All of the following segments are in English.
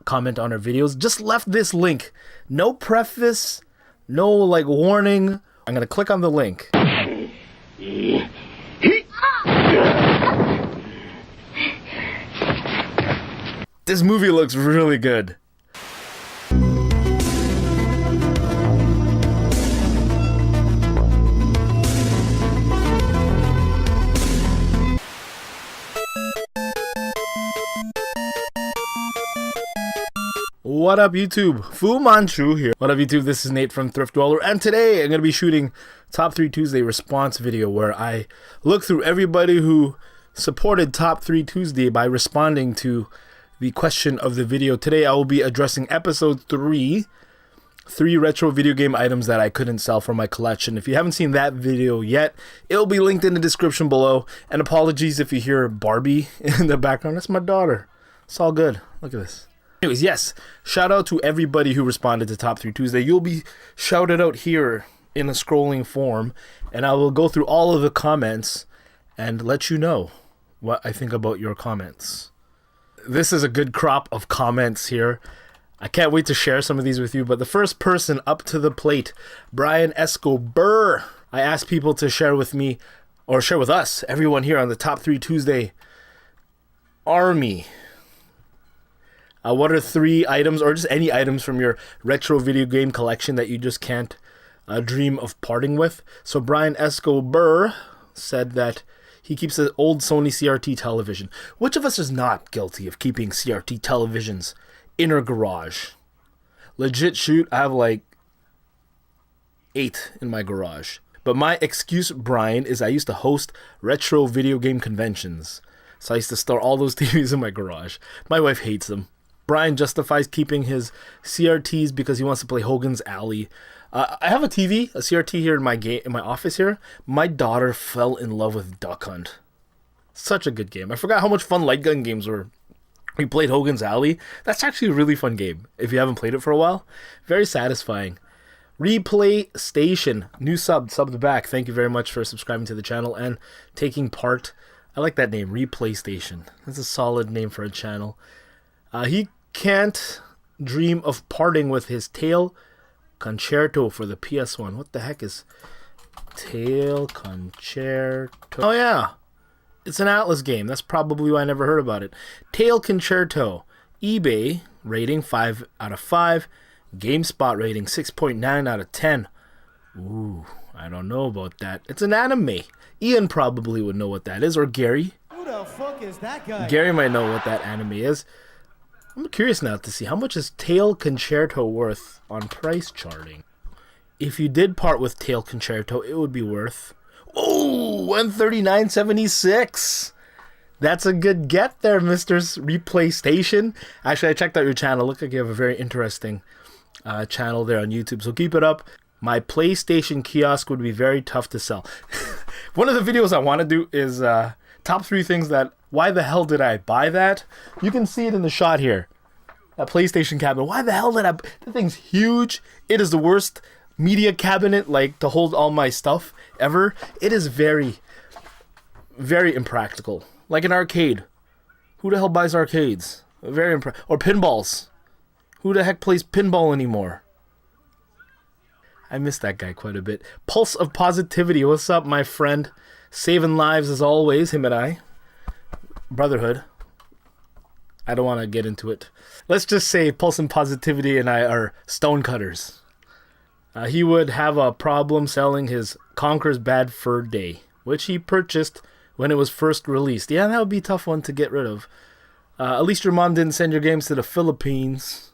comment on our videos. Just left this link. No preface, no like warning. I'm gonna click on the link. This movie looks really good. What up YouTube? Fu Manchu here. What up YouTube? This is Nate from thriftdweller, and today I'm going to be shooting Top 3 Tuesday response video where I look through everybody who supported Top 3 Tuesday by responding to the question of the video. Today I will be addressing episode 3, 3 retro video game items that I couldn't sell from my collection. If you haven't seen that video yet, it'll be linked in the description below. And apologies if you hear Barbie in the background. That's my daughter. It's all good. Look at this. Anyways, yes, shout out to everybody who responded to Top 3 Tuesday. You'll be shouted out here in a scrolling form, and I will go through all of the comments and let you know what I think about your comments. This is a good crop of comments here. I can't wait to share some of these with you, but the first person up to the plate, Brian Escobar. I asked people to share with me, or share with us, everyone here on the Top 3 Tuesday army. What are 3 items, or just any items from your retro video game collection that you just can't dream of parting with? So Brian Escobar said that he keeps an old Sony CRT television. Which of us is not guilty of keeping CRT televisions in our garage? Legit shoot, I have like 8 in my garage. But my excuse, Brian, is I used to host retro video game conventions. So I used to store all those TVs in my garage. My wife hates them. Brian justifies keeping his CRTs because he wants to play Hogan's Alley. I have a TV, a CRT here in my office here. My daughter fell in love with Duck Hunt. Such a good game. I forgot how much fun light gun games were. We played Hogan's Alley. That's actually a really fun game if you haven't played it for a while. Very satisfying. Replay Station, new subbed back. Thank you very much for subscribing to the channel and taking part. I like that name, Replay Station. That's a solid name for a channel. He can't dream of parting with his Tail Concerto for the PS1. What the heck is Tail Concerto? Oh yeah, it's an Atlas game. That's probably why I never heard about it. Tail Concerto. eBay rating 5 out of 5. GameSpot rating 6.9 out of 10. Ooh, I don't know about that. It's an anime. Ian probably would know what that is, or Gary. Who the fuck is that guy? Gary might know what that anime is. I'm curious now to see how much is Tail Concerto worth on price charting. If you did part with Tail Concerto, it would be worth, oh, $139.76. That's a good get there, Mr. Replay Station. Actually, I checked out your channel. Look like you have a very interesting channel there on YouTube, so keep it up. My PlayStation kiosk would be very tough to sell. One of the videos I want to do is top 3 things that, why the hell did I buy that? You can see it in the shot here. That PlayStation cabinet. Why the hell did I... That thing's huge. It is the worst media cabinet, like, to hold all my stuff ever. It is very, very impractical. Like an arcade. Who the hell buys arcades? Very or pinballs. Who the heck plays pinball anymore? I miss that guy quite a bit. Pulse of Positivity. What's up, my friend? Saving lives as always, him and I. Brotherhood. I don't want to get into it. Let's just say Pulse and Positivity and I are stonecutters. He would have a problem selling his Conker's Bad Fur Day, which he purchased when it was first released. Yeah, that would be a tough one to get rid of. At least your mom didn't send your games to the Philippines.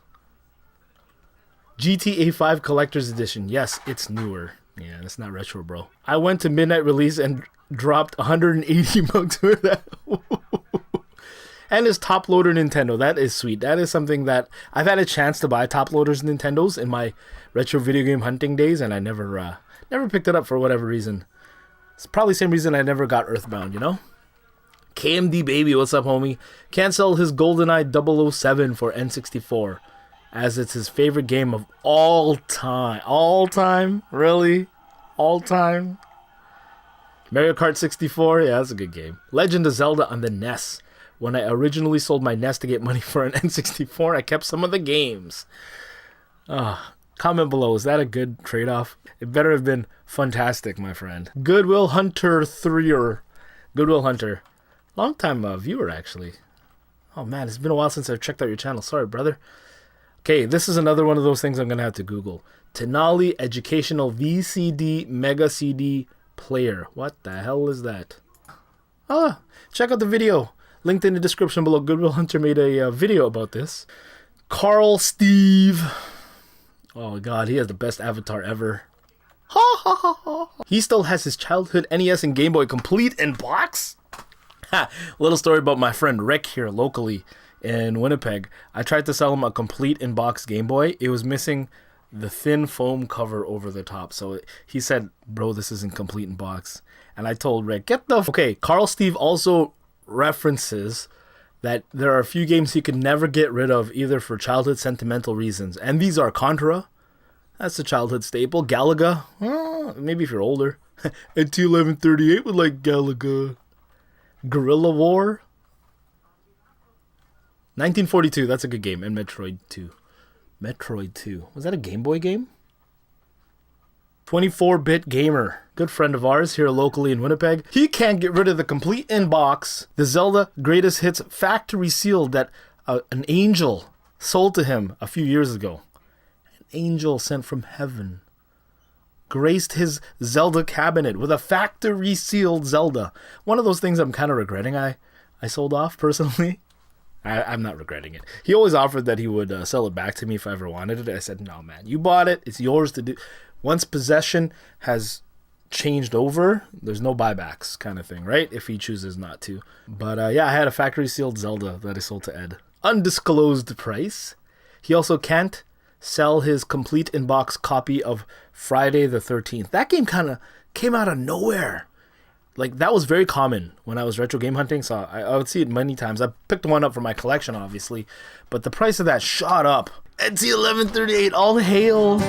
GTA 5 Collector's Edition. Yes, it's newer. Yeah, that's not retro, bro. I went to midnight release and dropped 180 bucks for that. And his top-loader Nintendo. That is sweet. That is something that I've had a chance to buy top-loaders Nintendos in my retro video game hunting days, and I never picked it up for whatever reason. It's probably the same reason I never got Earthbound, you know? KMD Baby, what's up, homie? Can't sell his GoldenEye 007 for N64, as it's his favorite game of all time. All time? Really? All time? Mario Kart 64? Yeah, that's a good game. Legend of Zelda on the NES When I originally sold my NES to get money for an N64, I kept some of the games. Comment below, is that a good trade-off? It better have been fantastic, my friend. Goodwill Hunter 3 or Goodwill Hunter. Long time viewer, actually. Oh man, it's been a while since I've checked out your channel. Sorry, brother. Okay, this is another one of those things I'm going to have to Google. Tenali Educational VCD Mega CD Player. What the hell is that? Check out the video. Linked in the description below. Goodwill Hunter made a video about this. Carl Steve. Oh god, he has the best avatar ever. Ha ha ha ha. He still has his childhood NES and Game Boy complete in box? Ha! Little story about my friend Rick here locally in Winnipeg. I tried to sell him a complete in-box Game Boy. It was missing the thin foam cover over the top. So he said, bro, this isn't complete in box. And I told Rick, Okay, Carl Steve also references that there are a few games he could never get rid of either for childhood sentimental reasons. And these are Contra. That's a childhood staple. Galaga. Maybe if you're older. NT1138 would like Galaga. Guerrilla War. 1942. That's a good game. And Metroid 2. Metroid 2. Was that a Game Boy game? 24-bit gamer. Good friend of ours here locally in Winnipeg. He can't get rid of the complete in-box, the Zelda Greatest Hits factory sealed that an angel sold to him a few years ago. An angel sent from heaven graced his Zelda cabinet with a factory sealed Zelda. One of those things I'm kind of regretting I sold off personally. I'm not regretting it. He always offered that he would sell it back to me if I ever wanted it. I said, no, man, you bought it. It's yours to do. Once possession has changed over, there's no buybacks kind of thing, right? If he chooses not to. But yeah, I had a factory sealed Zelda that I sold to Ed. Undisclosed price. He also can't sell his complete in-box copy of Friday the 13th. That game kind of came out of nowhere. Like, that was very common when I was retro game hunting, so I would see it many times. I picked one up for my collection, obviously, but the price of that shot up. NT1138, all hail.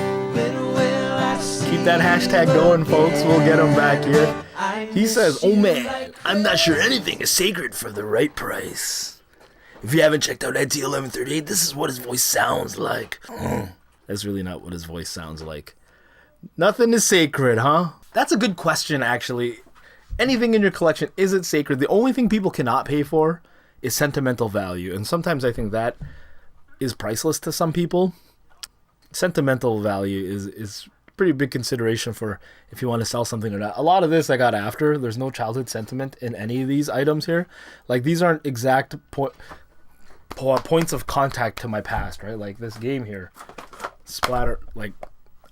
Keep that hashtag going, folks. We'll get him back here. He says, oh man, I'm not sure anything is sacred for the right price. If you haven't checked out NT1138, this is what his voice sounds like. That's really not what his voice sounds like. Nothing is sacred, huh? That's a good question, actually. Anything in your collection, is it sacred? The only thing people cannot pay for is sentimental value. And sometimes I think that is priceless to some people. Sentimental value is pretty big consideration for if you want to sell something or not. A lot of this I got after. There's no childhood sentiment in any of these items here. Like, these aren't exact points of contact to my past, right? Like this game here, Splatter, like,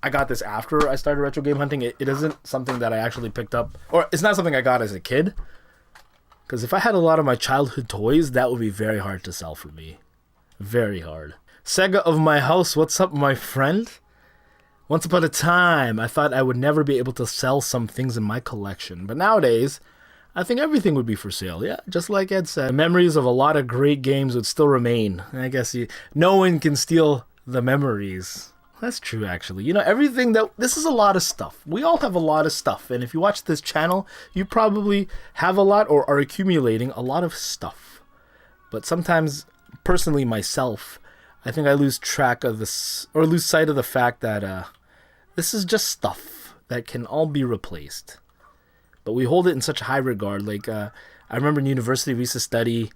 I got this after I started retro game hunting. It isn't something that I actually picked up, or it's not something I got as a kid. Because if I had a lot of my childhood toys, that would be very hard to sell for me. Very hard. Sega of my house, what's up, my friend? Once upon a time, I thought I would never be able to sell some things in my collection. But nowadays, I think everything would be for sale. Yeah, just like Ed said. The memories of a lot of great games would still remain. I guess no one can steal the memories. That's true, actually. You know, this is a lot of stuff. We all have a lot of stuff. And if you watch this channel, you probably have a lot or are accumulating a lot of stuff. But sometimes, personally myself, I think I lose track of this, or lose sight of the fact that this is just stuff that can all be replaced. But we hold it in such high regard. Like, I remember in university we used to study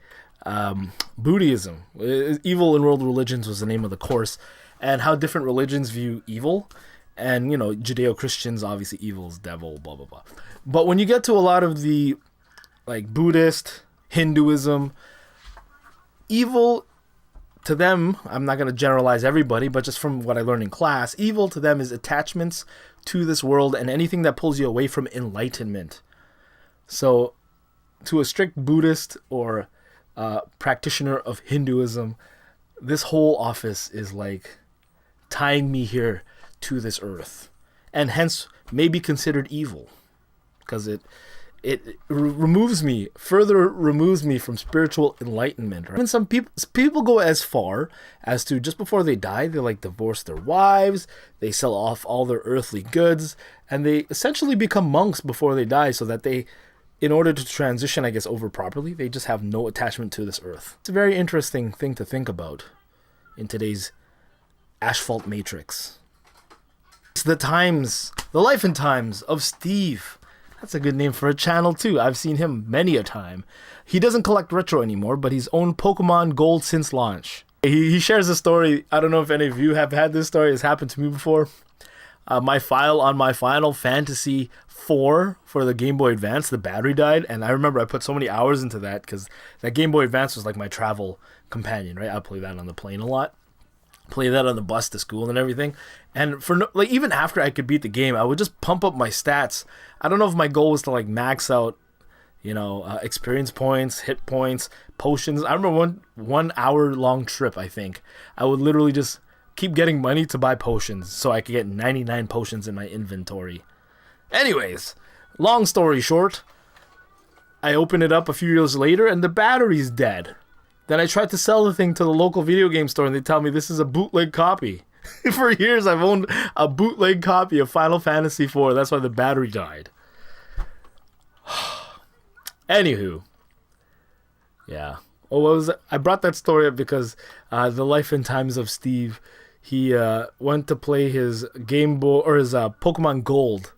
Buddhism. Evil in World Religions was the name of the course. And how different religions view evil. And, you know, Judeo-Christians, obviously evil is devil, blah, blah, blah. But when you get to a lot of the, like, Buddhist, Hinduism, evil to them, I'm not going to generalize everybody, but just from what I learned in class, evil to them is attachments to this world and anything that pulls you away from enlightenment. So, to a strict Buddhist or practitioner of Hinduism, this whole office is like tying me here to this earth, and hence may be considered evil, because it removes me from spiritual enlightenment. Right? And some people go as far as to, just before they die, they like divorce their wives, they sell off all their earthly goods, and they essentially become monks before they die, so that they in order to transition, I guess, over properly, they just have no attachment to this earth. It's a very interesting thing to think about in today's asphalt matrix. It's the life and times of Steve. That's a good name for a channel too. I've seen him many a time. He doesn't collect retro anymore, but he's owned Pokemon Gold since launch. He shares a story. I don't know if any of you have had this story. It's happened to me before. My file on my Final Fantasy 4 for the Game Boy Advance, the battery died, and I remember I put so many hours into that because that Game Boy Advance was like my travel companion, right? I play that on the plane a lot, play that on the bus to school and everything. And for like even after I could beat the game, I would just pump up my stats. I don't know if my goal was to like max out, experience points, hit points, potions. I remember one hour long trip. I think I would literally just keep getting money to buy potions so I could get 99 potions in my inventory. Anyways, long story short, I open it up a few years later and the battery's dead. Then I tried to sell the thing to the local video game store and they tell me this is a bootleg copy. For years I've owned a bootleg copy of Final Fantasy IV. That's why the battery died. Anywho. Yeah. I brought that story up because the life and times of Steve. He went to play his Game Boy or his Pokemon Gold.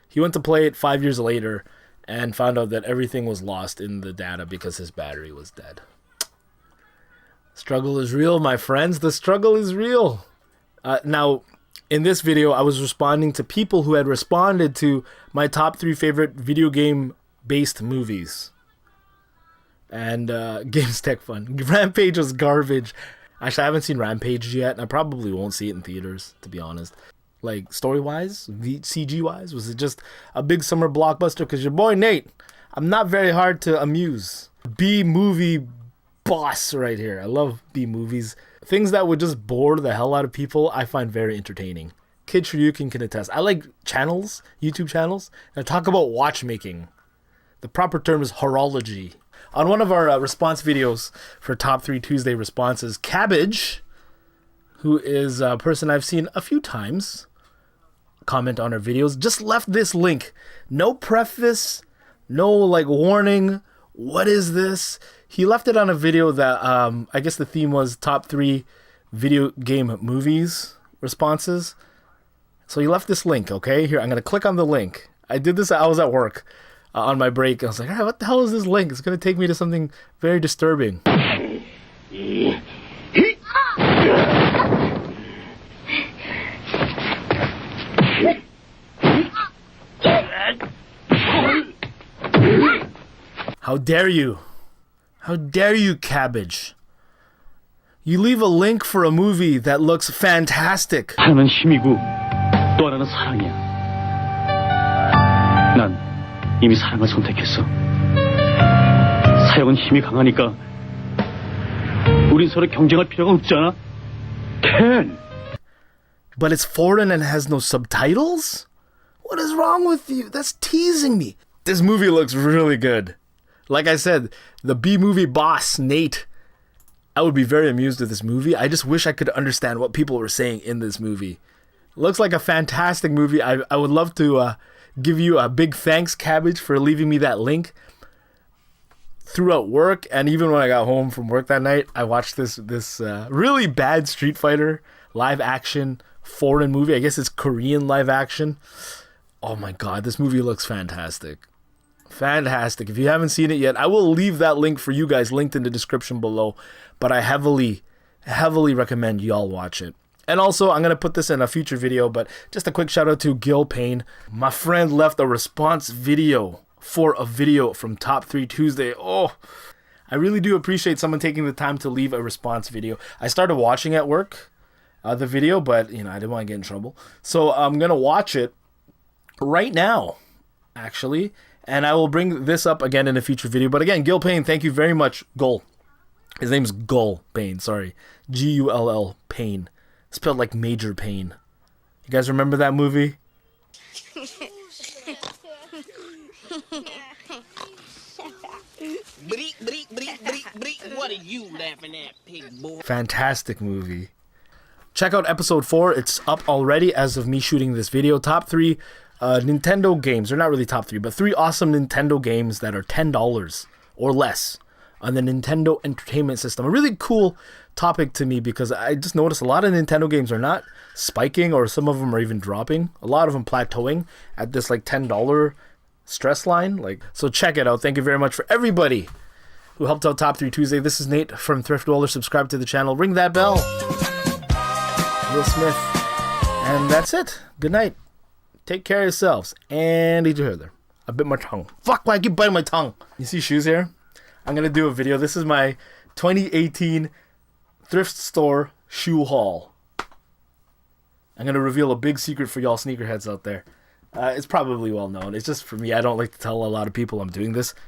He went to play it 5 years later and found out that everything was lost in the data because his battery was dead. Struggle is real, my friends. The struggle is real. Now, in this video, I was responding to people who had responded to my top 3 favorite video game-based movies. And Games Tech Fun. Rampage was garbage. Actually, I haven't seen Rampage yet, and I probably won't see it in theaters, to be honest. Like, story-wise, CG-wise, was it just a big summer blockbuster? Because your boy Nate, I'm not very hard to amuse. B-movie boss right here. I love B-movies. Things that would just bore the hell out of people, I find very entertaining. Kid Shoryuken can attest. I like channels, YouTube channels, that talk about watchmaking. The proper term is horology. On one of our response videos for Top 3 Tuesday responses, Cabbage, who is a person I've seen a few times comment on our videos, just left this link. No preface, no like warning. What is this? He left it on a video that I guess the theme was top 3 video game movies responses. So he left this link, okay? Here, I'm going to click on the link. I did this, I was at work on my break. I was like, what the hell is this link? It's going to take me to something very disturbing. How dare you? How dare you, Cabbage? You leave a link for a movie that looks fantastic. 하나는 힘이고 또 하나는 사랑이야. 난 이미 사랑을 선택했어. 사형은 힘이 강하니까 우린 서로 경쟁할 필요가 없잖아. Ken. But it's foreign and has no subtitles? What is wrong with you? That's teasing me. This movie looks really good. Like I said, the B-movie boss, Nate, I would be very amused with this movie. I just wish I could understand what people were saying in this movie. Looks like a fantastic movie. I would love to give you a big thanks, Cabbage, for leaving me that link. Throughout work, and even when I got home from work that night, I watched this really bad Street Fighter live action foreign movie. I guess it's Korean live action. Oh my god, this movie looks fantastic. Fantastic. If you haven't seen it yet, I will leave that link for you guys linked in the description below. But I heavily recommend y'all watch it. And also, I'm going to put this in a future video, but just a quick shout out to Gil Payne. My friend left a response video for a video from Top 3 Tuesday. Oh, I really do appreciate someone taking the time to leave a response video. I started watching at work, the video, but I didn't want to get in trouble. So I'm going to watch it right now, actually. And I will bring this up again in a future video. But again, Gil Payne, thank you very much. Gull. His name's Gull Payne, sorry. Gull Payne. Spelled like Major Payne. You guys remember that movie? What are you laughing at, pig boy? Fantastic movie. Check out episode 4. It's up already as of me shooting this video. Top 3 Nintendo games. They're not really top 3, but 3 awesome Nintendo games that are $10 or less on the Nintendo Entertainment System. A really cool topic to me because I just noticed a lot of Nintendo games are not spiking, or some of them are even dropping. A lot of them plateauing at this like $10 stress line. So check it out. Thank you very much for everybody who helped out Top 3 Tuesday. This is Nate from Thrift Dweller. Subscribe to the channel. Ring that bell. Will Smith. And that's it. Good night. Take care of yourselves. And eat your hair there. I bit my tongue. Fuck, why I keep biting my tongue? You see shoes here? I'm going to do a video. This is my 2018 thrift store shoe haul. I'm going to reveal a big secret for y'all sneakerheads out there. It's probably well known. It's just for me. I don't like to tell a lot of people I'm doing this.